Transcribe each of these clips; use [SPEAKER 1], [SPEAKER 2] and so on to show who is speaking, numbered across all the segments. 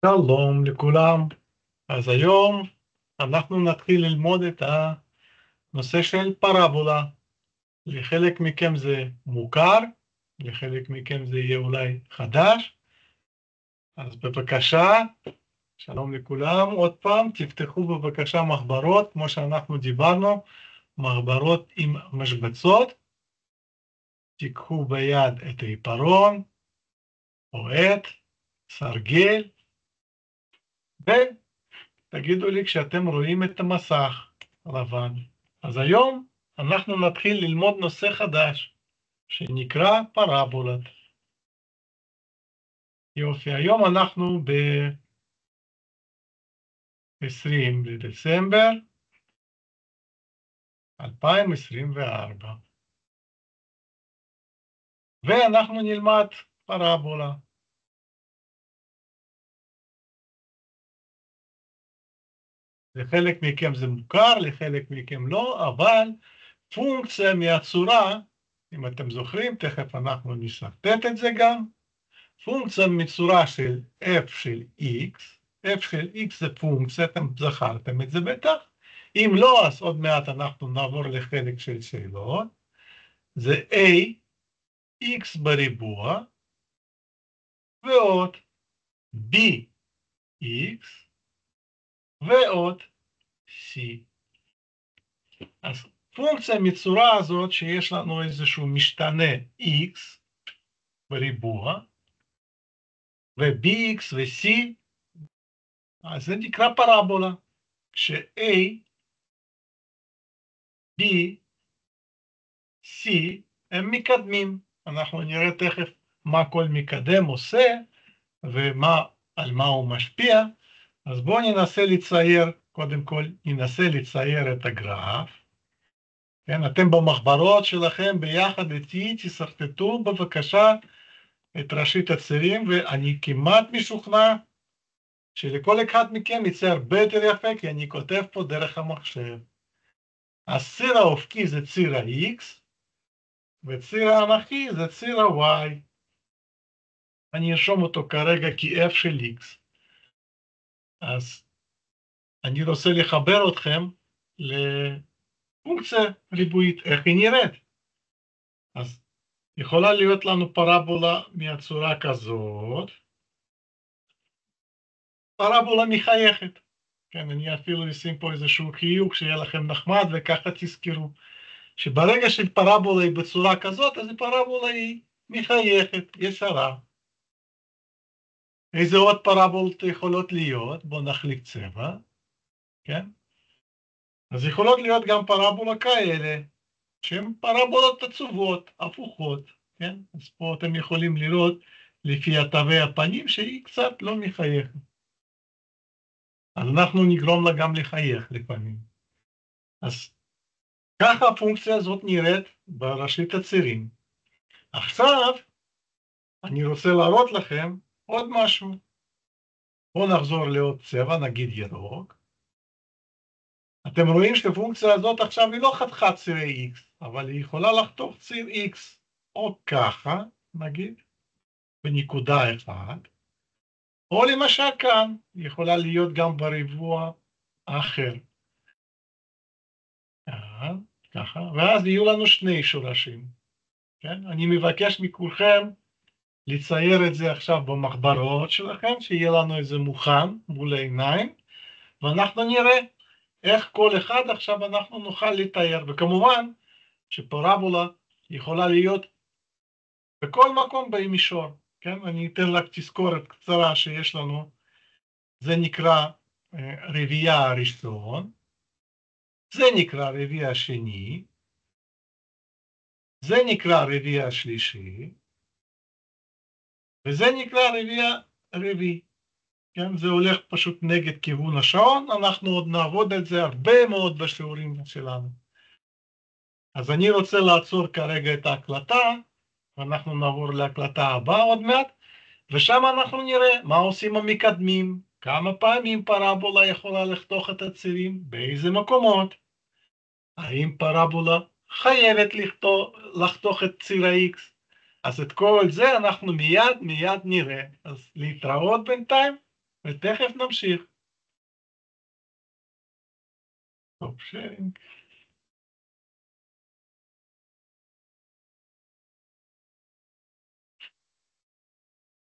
[SPEAKER 1] שלום לכולם. אז היום אנחנו נתחיל ללמוד את הנושא של פרבולה. לחלק מכם זה מוכר, לחלק מכם זה יהיה אולי חדש. אז בבקשה, שלום לכולם. עוד פעם, תפתחו בבקשה מחברות, כמו שאנחנו דיברנו, מחברות עם משבצות. תיקחו ביד את העיפרון, או עט, סרגל, תגידו לי כשאתם רואים את המסך לבן. אז היום אנחנו נתחיל ללמוד נושא חדש, שנקרא פרבולות. יופי, היום אנחנו ב-20 בדצמבר 2024. ואנחנו נלמד פרבולה. לחלק מכם זה מוכר, לחלק מכם לא, אבל פונקציה מהצורה, אם אתם זוכרים, תכף אנחנו נשרטט את זה גם, פונקציה מצורה של f של x, f של x זה פונקציה, אתם זכרתם את זה בטח, אם לא, אז עוד מעט אנחנו נעבור לחלק של שאלות, זה a, x בריבוע, ועוד b, x, ועוד c. אז פונקציה מצורה הזאת שיש לנו איזשהו משתנה x בריבוע, ו-bx ו-c, אז זה נקרא פרבולה, כש-a, b, c הם מקדמים. אנחנו נראה תכף מה כל מקדם עושה ועל מה הוא משפיע. אז בואו ננסה לצייר, קודם כל ננסה לצייר את הגרף. כן, אתם במחברות שלכם ביחד איתי תשרטטו בבקשה את ראשית הצירים, ואני כמעט משוכנע שלכל אחד מכם יצא הרבה יותר יפה, כי אני כותב פה דרך המחשב. הציר האופקי זה ציר ה-X, וציר האנכי זה ציר ה-Y. אני ארשום אותו כרגע כ-F של X. אז אני רוצה לחבר אתכם לפונקציה ריבועית, איך היא נראית. אז יכולה להיות לנו פרבולה מהצורה כזאת, פרבולה מחייכת. כן, אני אפילו אשים פה איזשהו חיוך שיהיה לכם נחמד, וככה תזכרו שברגע שפרבולה היא בצורה כזאת, אז פרבולה היא מחייכת, ישרה. איזה עוד פרבולות יכולות להיות? בואו נחליק צבע, כן? אז יכולות להיות גם פרבולה כאלה, שהן פרבולות עצובות, הפוכות, כן? אז פה אתם יכולים לראות לפי תווי הפנים שהיא קצת לא מחייכת. אז אנחנו נגרום לה גם לחייך לפעמים. אז ככה הפונקציה הזאת נראית בראשית הצירים. עכשיו אני רוצה להראות לכם עוד משהו. בואו נחזור לעוד צבע, נגיד ירוק. אתם רואים שהפונקציה הזאת עכשיו היא לא חתיכת צירי x, אבל היא יכולה לחתוך ציר x, או ככה, נגיד, בנקודה אחת, או למשל כאן, היא יכולה להיות גם בריבוע האחר. ככה, ואז יהיו לנו שני שורשים. כן? אני מבקש מכולכם לצייר את זה עכשיו במחברות שלכם, שיהיה לנו איזה מוכן מול העיניים, ואנחנו נראה איך כל אחד עכשיו אנחנו נוכל לתאר. וכמובן שפרבולה יכולה להיות בכל מקום במישור. כן? אני אתן רק תזכורת קצרה שיש לנו, זה נקרא רביעייה הראשון, זה נקרא רביעייה השני, זה נקרא רביעייה השלישי, וזה נקרא רביעייה רביעי. כן? זה הולך פשוט נגד כיוון השעון, אנחנו עוד נעבוד על זה הרבה מאוד בשיעורים שלנו. אז אני רוצה לעצור כרגע את ההקלטה, ואנחנו נעבור להקלטה הבאה עוד מעט, ושם אנחנו נראה מה עושים המקדמים, כמה פעמים פרבולה יכולה לחתוך את הצירים, באיזה מקומות, האם פרבולה חייבת לחתוך את ציר ה-X. אז את כל זה אנחנו מיד נראה. אז להתראות בינתיים. ותכף נמשיך. טוב, שיירינג.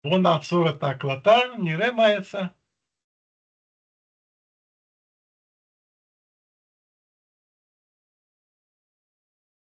[SPEAKER 1] בואו נעצור את ההקלטה, נראה מה יצא.